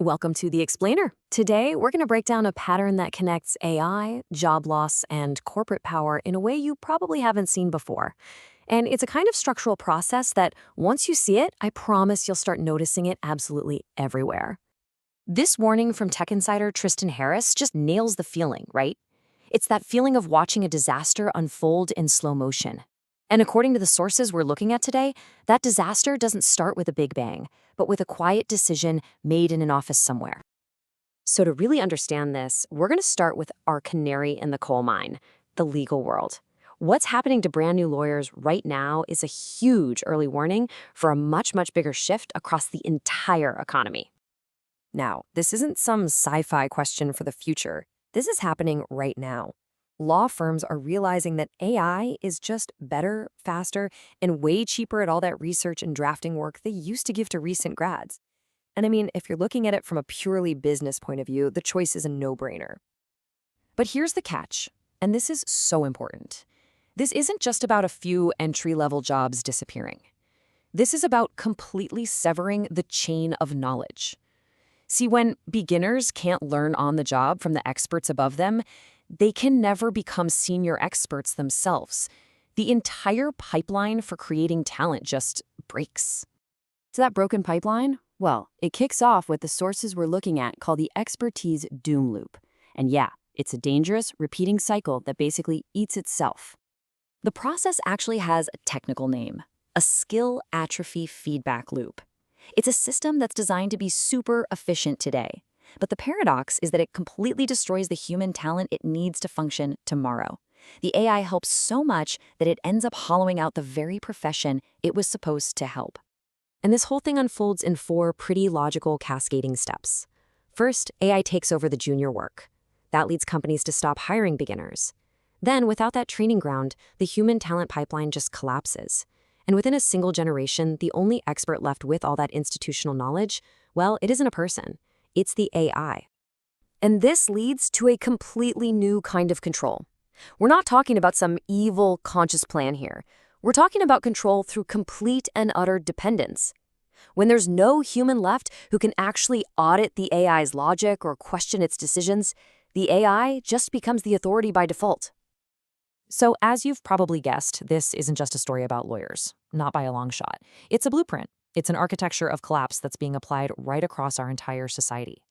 Welcome to The Explainer. Today, we're going to break down a pattern that connects AI, job loss, and corporate power in a way you probably haven't seen before. And it's a kind of structural process that, once you see it, I promise you'll start noticing it absolutely everywhere. This warning from tech insider Tristan Harris just nails the feeling, right? It's that feeling of watching a disaster unfold in slow motion. And according to the sources we're looking at today, that disaster doesn't start with a big bang, but with a quiet decision made in an office somewhere. So to really understand this, we're going to start with our canary in the coal mine, the legal world. What's happening to brand new lawyers right now is a huge early warning for a much, much bigger shift across the entire economy. Now, this isn't some sci-fi question for the future. This is happening right now. Law firms are realizing that AI is just better, faster, and way cheaper at all that research and drafting work they used to give to recent grads. And I mean, if you're looking at it from a purely business point of view, the choice is a no-brainer. But here's the catch, and this is so important. This isn't just about a few entry-level jobs disappearing. This is about completely severing the chain of knowledge. See, when beginners can't learn on the job from the experts above them, they can never become senior experts themselves. The entire pipeline for creating talent just breaks. So that broken pipeline? Well, it kicks off with the sources we're looking at called the expertise doom loop. And yeah, it's a dangerous, repeating cycle that basically eats itself. The process actually has a technical name, a skill atrophy feedback loop. It's a system that's designed to be super efficient today. But the paradox is that it completely destroys the human talent it needs to function tomorrow. The AI helps so much that it ends up hollowing out the very profession it was supposed to help. And this whole thing unfolds in 4 pretty logical cascading steps. First, AI takes over the junior work. That leads companies to stop hiring beginners. Then, without that training ground, the human talent pipeline just collapses. And within a single generation, the only expert left with all that institutional knowledge, well, it isn't a person. It's the AI. And this leads to a completely new kind of control. We're not talking about some evil, conscious plan here. We're talking about control through complete and utter dependence. When there's no human left who can actually audit the AI's logic or question its decisions, the AI just becomes the authority by default. So, as you've probably guessed, this isn't just a story about lawyers, not by a long shot. It's a blueprint. It's an architecture of collapse that's being applied right across our entire society.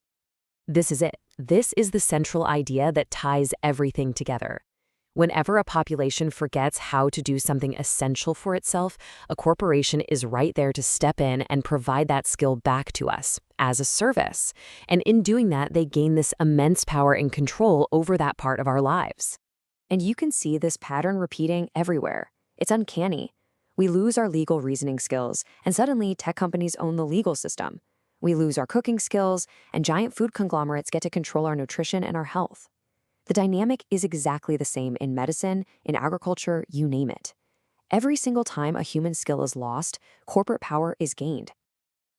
This is it. This is the central idea that ties everything together. Whenever a population forgets how to do something essential for itself, a corporation is right there to step in and provide that skill back to us as a service. And in doing that, they gain this immense power and control over that part of our lives. And you can see this pattern repeating everywhere. It's uncanny. We lose our legal reasoning skills, and suddenly tech companies own the legal system. We lose our cooking skills, and giant food conglomerates get to control our nutrition and our health. The dynamic is exactly the same in medicine, in agriculture, you name it. Every single time a human skill is lost, corporate power is gained.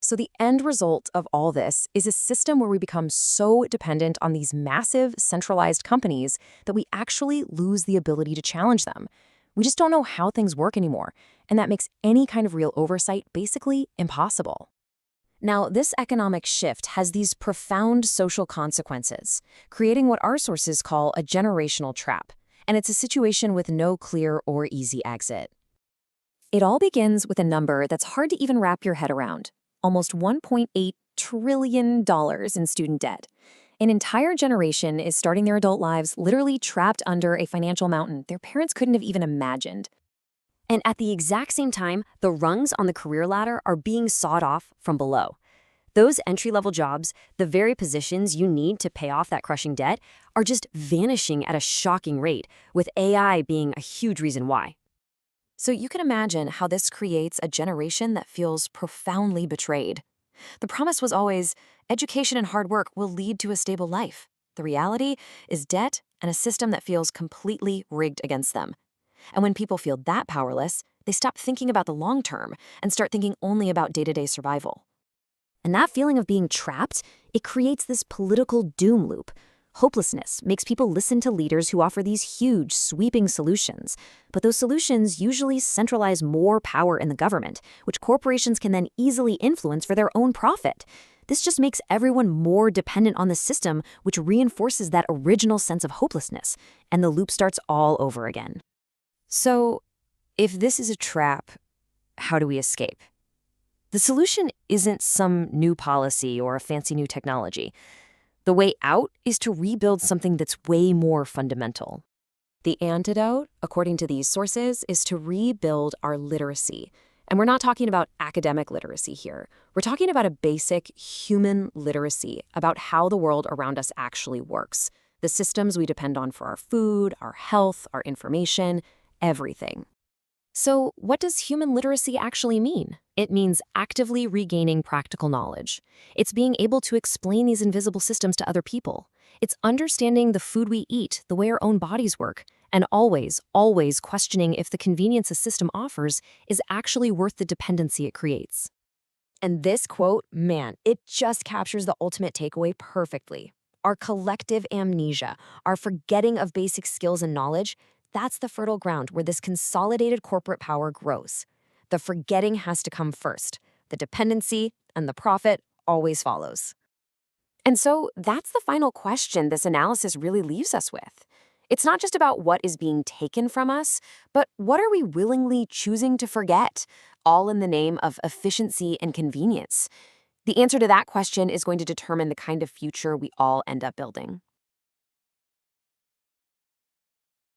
So the end result of all this is a system where we become so dependent on these massive, centralized companies that we actually lose the ability to challenge them. We just don't know how things work anymore, and that makes any kind of real oversight basically impossible. Now, this economic shift has these profound social consequences, creating what our sources call a generational trap, and it's a situation with no clear or easy exit. It all begins with a number that's hard to even wrap your head around, almost $1.8 trillion in student debt. An entire generation is starting their adult lives literally trapped under a financial mountain their parents couldn't have even imagined. And at the exact same time, the rungs on the career ladder are being sawed off from below. Those entry-level jobs, the very positions you need to pay off that crushing debt, are just vanishing at a shocking rate, with AI being a huge reason why. So you can imagine how this creates a generation that feels profoundly betrayed. The promise was always, education and hard work will lead to a stable life. The reality is debt and a system that feels completely rigged against them. And when people feel that powerless, they stop thinking about the long term and start thinking only about day-to-day survival. And that feeling of being trapped, it creates this political doom loop. Hopelessness makes people listen to leaders who offer these huge, sweeping solutions. But those solutions usually centralize more power in the government, which corporations can then easily influence for their own profit. This just makes everyone more dependent on the system, which reinforces that original sense of hopelessness, and the loop starts all over again. So, if this is a trap, how do we escape? The solution isn't some new policy or a fancy new technology. The way out is to rebuild something that's way more fundamental. The antidote, according to these sources, is to rebuild our literacy. And we're not talking about academic literacy here. We're talking about a basic human literacy about how the world around us actually works, the systems we depend on for our food, our health, our information, everything. So, what does human literacy actually mean? It means actively regaining practical knowledge. It's being able to explain these invisible systems to other people. It's understanding the food we eat, the way our own bodies work, and always, always questioning if the convenience a system offers is actually worth the dependency it creates. And this quote, man, it just captures the ultimate takeaway perfectly. Our collective amnesia, our forgetting of basic skills and knowledge, that's the fertile ground where this consolidated corporate power grows. The forgetting has to come first. The dependency and the profit always follows. And so that's the final question this analysis really leaves us with. It's not just about what is being taken from us, but what are we willingly choosing to forget, all in the name of efficiency and convenience? The answer to that question is going to determine the kind of future we all end up building.